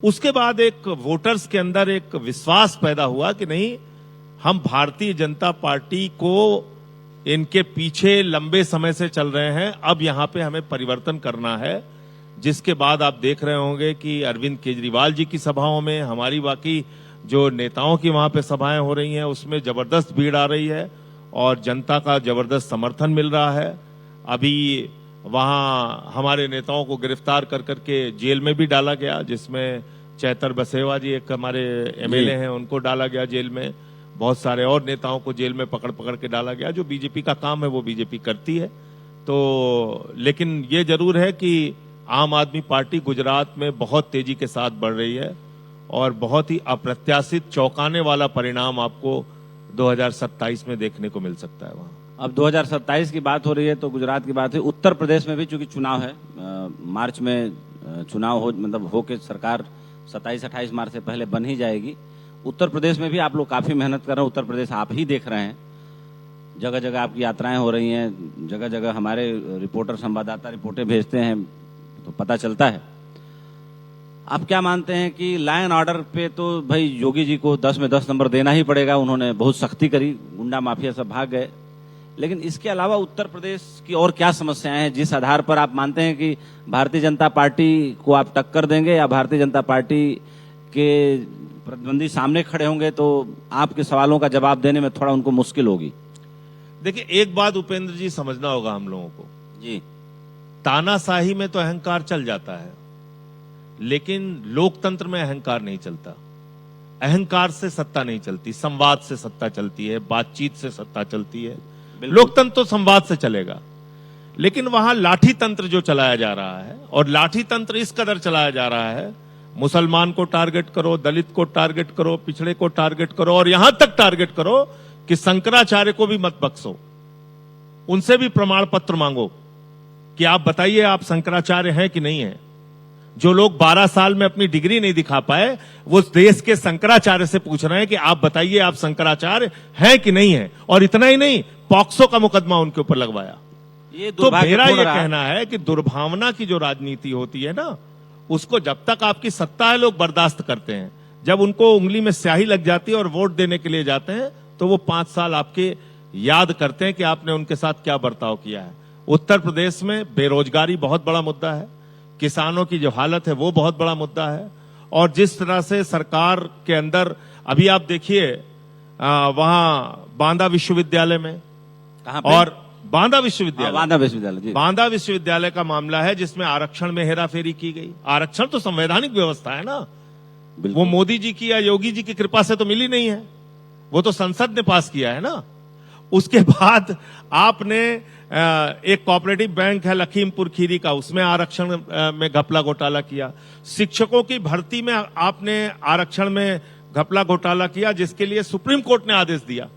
उसके बाद एक वोटर्स के अंदर एक विश्वास पैदा हुआ कि नहीं, हम भारतीय जनता पार्टी को इनके पीछे लंबे समय से चल रहे हैं, अब यहां पे हमें परिवर्तन करना है। जिसके बाद आप देख रहे होंगे कि अरविंद केजरीवाल जी की सभाओं में, हमारी बाकी जो नेताओं की वहां पे सभाएं हो रही हैं, उसमें जबरदस्त भीड़ आ रही है और जनता का जबरदस्त समर्थन मिल रहा है। अभी वहां हमारे नेताओं को गिरफ्तार कर करके जेल में भी डाला गया, जिसमें चैतर बसेवा जी एक हमारे एमएलए हैं, उनको डाला गया जेल में। बहुत सारे और नेताओं को जेल में पकड़ पकड़ के डाला गया। जो बीजेपी का काम है वो बीजेपी करती है। तो लेकिन ये जरूर है कि आम आदमी पार्टी गुजरात में बहुत तेजी के साथ बढ़ रही है और बहुत ही अप्रत्याशित चौंकाने वाला परिणाम आपको 2027 में देखने को मिल सकता है वहां। अब 2027 की बात हो रही है तो गुजरात की बात है। उत्तर प्रदेश में भी चूंकि चुनाव है, मार्च में चुनाव हो के सरकार 27-28 मार्च से पहले बन ही जाएगी। उत्तर प्रदेश में भी आप लोग काफी मेहनत कर रहे हैं। उत्तर प्रदेश आप ही देख रहे हैं, जगह जगह आपकी यात्राएं हो रही हैं, जगह जगह हमारे रिपोर्टर संवाददाता रिपोर्टें भेजते हैं तो पता चलता है। आप क्या मानते हैं कि लॉ एंड ऑर्डर पे तो भाई योगी जी को 10 में 10 नंबर देना ही पड़ेगा, उन्होंने बहुत सख्ती करी, गुंडा माफिया सब भाग गए, लेकिन इसके अलावा उत्तर प्रदेश की और क्या समस्याएं हैं जिस आधार पर आप मानते हैं कि भारतीय जनता पार्टी को आप टक्कर देंगे या भारतीय जनता पार्टी के प्रतिद्वंदी सामने खड़े होंगे तो आपके सवालों का जवाब देने में थोड़ा उनको मुश्किल होगी? देखिए, एक बात उपेंद्र जी समझना होगा हम लोगों को जी, तानाशाही में तो अहंकार चल जाता है, लेकिन लोकतंत्र में अहंकार नहीं चलता। अहंकार से सत्ता नहीं चलती, संवाद से सत्ता चलती है, बातचीत से सत्ता चलती है। लोकतंत्र तो संवाद से चलेगा, लेकिन वहां लाठी तंत्र जो चलाया जा रहा है, और लाठी तंत्र इस कदर चलाया जा रहा है, मुसलमान को टारगेट करो, दलित को टारगेट करो, पिछड़े को टारगेट करो, और यहां तक टारगेट करो कि शंकराचार्य को भी मत बख्शो, उनसे भी प्रमाण पत्र मांगो कि आप बताइए आप शंकराचार्य हैं कि नहीं है। जो लोग 12 साल में अपनी डिग्री नहीं दिखा पाए, वो देश के शंकराचार्य से पूछ रहे हैं कि आप बताइए आप शंकराचार्य हैं कि नहीं है। और इतना ही नहीं, पॉक्सो का मुकदमा उनके ऊपर लगवाया। तो मेरा ये कहना है कि दुर्भावना की जो राजनीति होती है ना, उसको जब तक आपकी सत्ता है लोग बर्दाश्त करते हैं। जब उनको उंगली में स्याही लग जाती है और वोट देने के लिए जाते हैं तो वो 5 साल आपके याद करते हैं कि आपने उनके साथ क्या बर्ताव किया है। उत्तर प्रदेश में बेरोजगारी बहुत बड़ा मुद्दा है, किसानों की जो हालत है वो बहुत बड़ा मुद्दा है, और जिस तरह से सरकार के अंदर अभी आप देखिए वहां बांदा विश्वविद्यालय में, और बांदा विश्वविद्यालय का मामला है जिसमें आरक्षण में हेराफेरी की गई। आरक्षण तो संवैधानिक व्यवस्था है ना, वो मोदी जी की या योगी जी की कृपा से तो मिली नहीं है, वो तो संसद ने पास किया है ना। उसके बाद आपने एक कोऑपरेटिव बैंक है लखीमपुर खीरी का, उसमें आरक्षण में घपला घोटाला किया। शिक्षकों की भर्ती में आपने आरक्षण में घपला घोटाला किया, जिसके लिए सुप्रीम कोर्ट ने आदेश दिया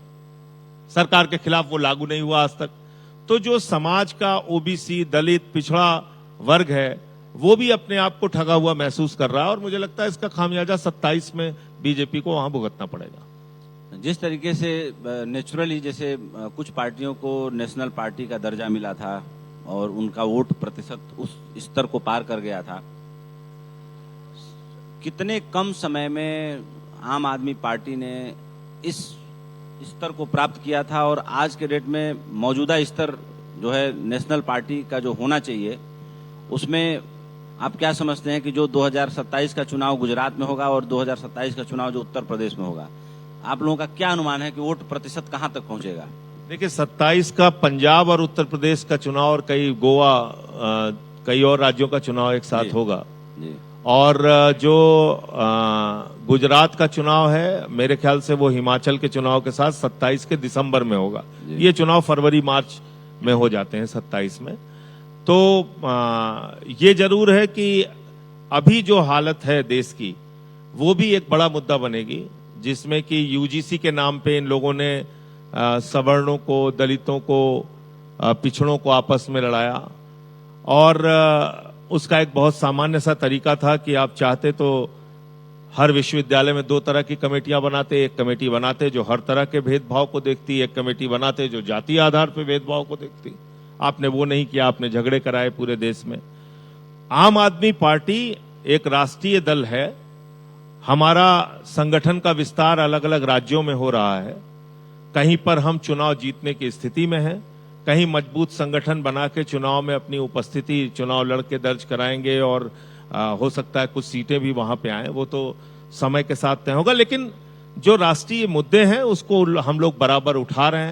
सरकार के खिलाफ, वो लागू नहीं हुआ आज तक। तो जो समाज का ओबीसी, दलित, पिछड़ा वर्ग है, वो भी अपने आप को ठगा हुआ महसूस कर रहा है, और मुझे लगता है इसका खामियाजा 27 में बीजेपी को वहां भुगतना पड़ेगा। जिस तरीके से नेचुरली जैसे कुछ पार्टियों को नेशनल पार्टी का दर्जा मिला था और उनका वोट प्रतिशत उस स्तर को पार कर गया था, कितने कम समय में आम आदमी पार्टी ने इस स्तर को प्राप्त किया था, और आज के डेट में मौजूदा स्तर जो है नेशनल पार्टी का जो होना चाहिए, उसमें आप क्या समझते हैं कि जो 2027 का चुनाव गुजरात में होगा और 2027 का चुनाव जो उत्तर प्रदेश में होगा, आप लोगों का क्या अनुमान है कि वोट प्रतिशत कहां तक पहुंचेगा? देखिए, 27 का पंजाब और उत्तर प्रदेश का चुनाव और गोवा कई और राज्यों का चुनाव एक साथ होगा जी। और जो गुजरात का चुनाव है, मेरे ख्याल से वो हिमाचल के चुनाव के साथ 27 के दिसंबर में होगा। ये चुनाव फरवरी मार्च में हो जाते हैं 27 में। तो ये जरूर है कि अभी जो हालत है देश की, वो भी एक बड़ा मुद्दा बनेगी, जिसमें कि यूजीसी के नाम पे इन लोगों ने सवर्णों को, दलितों को, पिछड़ों को आपस में लड़ाया। और उसका एक बहुत सामान्य सा तरीका था कि आप चाहते तो हर विश्वविद्यालय में 2 तरह की कमेटियां बनाते। एक कमेटी बनाते जो हर तरह के भेदभाव को देखती, एक कमेटी बनाते जो जातीय आधार पर भेदभाव को देखती। आपने वो नहीं किया, आपने झगड़े कराए पूरे देश में। आम आदमी पार्टी एक राष्ट्रीय दल है हमारा संगठन का विस्तार अलग अलग राज्यों में हो रहा है। कहीं पर हम चुनाव जीतने की स्थिति में हैं, कहीं मजबूत संगठन बना के चुनाव में अपनी उपस्थिति चुनाव लड़के दर्ज कराएंगे और हो सकता है कुछ सीटें भी वहां पे आए, वो तो समय के साथ तय होगा। लेकिन जो राष्ट्रीय मुद्दे हैं उसको हम लोग बराबर उठा रहे हैं।